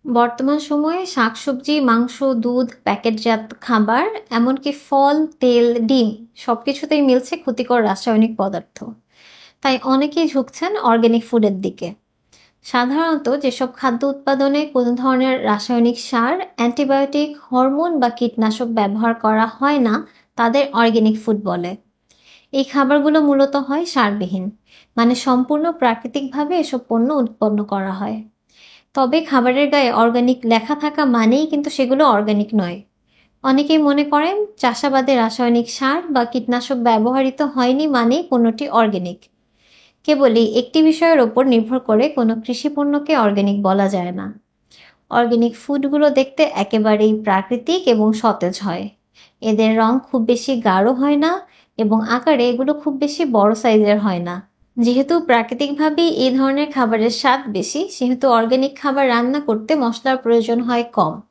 বর্তমান সময়ে শাকসবজি, মাংস, দুধ, প্যাকেটজাত খাবার, এমনকি ফল, তেল, ডিম সবকিছুতেই মিলছে ক্ষতিকর রাসায়নিক পদার্থ। তাই অনেকেই ঝুঁকছেন অর্গানিক ফুডের দিকে। সাধারণত যেসব খাদ্য উৎপাদনে কোনো ধরনের রাসায়নিক সার, অ্যান্টিবায়োটিক, হরমোন বা কীটনাশক ব্যবহার করা হয় না, তাদের অর্গানিক ফুড বলে। এই খাবারগুলো মূলত হয় সারবিহীন, মানে সম্পূর্ণ প্রাকৃতিকভাবে এসব পণ্য উৎপন্ন করা হয়। তবে খাবারের গায়ে অর্গানিক লেখা থাকা মানেই কিন্তু সেগুলো অর্গানিক নয়। অনেকেই মনে করেন চাষাবাদে রাসায়নিক সার বা কীটনাশক ব্যবহৃত হয়নি মানেই পণ্যটি অর্গানিক। কেবলই একটি বিষয়ের ওপর নির্ভর করে কোনো কৃষি পণ্যকে অর্গানিক বলা যায় না। অর্গানিক ফুডগুলো দেখতে একেবারেই প্রাকৃতিক এবং সতেজ হয়। এদের রং খুব বেশি গাঢ় হয় না এবং আকারে এগুলো খুব বেশি বড় সাইজের হয় না। যেহেতু প্রাকৃতিকভাবেই এই ধরনের খাবারের স্বাদ বেশি, সেহেতু অর্গানিক খাবার রান্না করতে মশলার প্রয়োজন হয় কম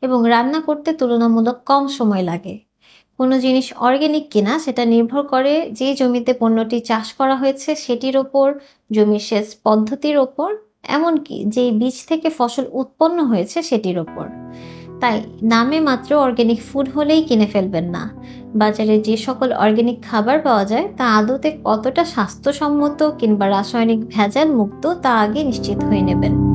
এবং রান্না করতে তুলনামূলক কম সময় লাগে। কোনো জিনিস অর্গানিক কিনা সেটা নির্ভর করে যে জমিতে পণ্যটি চাষ করা হয়েছে সেটির ওপর, জমির সেচ পদ্ধতির ওপর, এমনকি যেই বীজ থেকে ফসল উৎপন্ন হয়েছে সেটির ওপর। তাই নামে মাত্র অর্গানিক ফুড হলেই কিনে ফেলবেন না। বাজারে যে সকল অর্গানিক খাবার পাওয়া যায় তা আদতে কতটা স্বাস্থ্যসম্মত কিংবা রাসায়নিক ভেজাল মুক্ত তা আগে নিশ্চিত হয়ে নেবেন।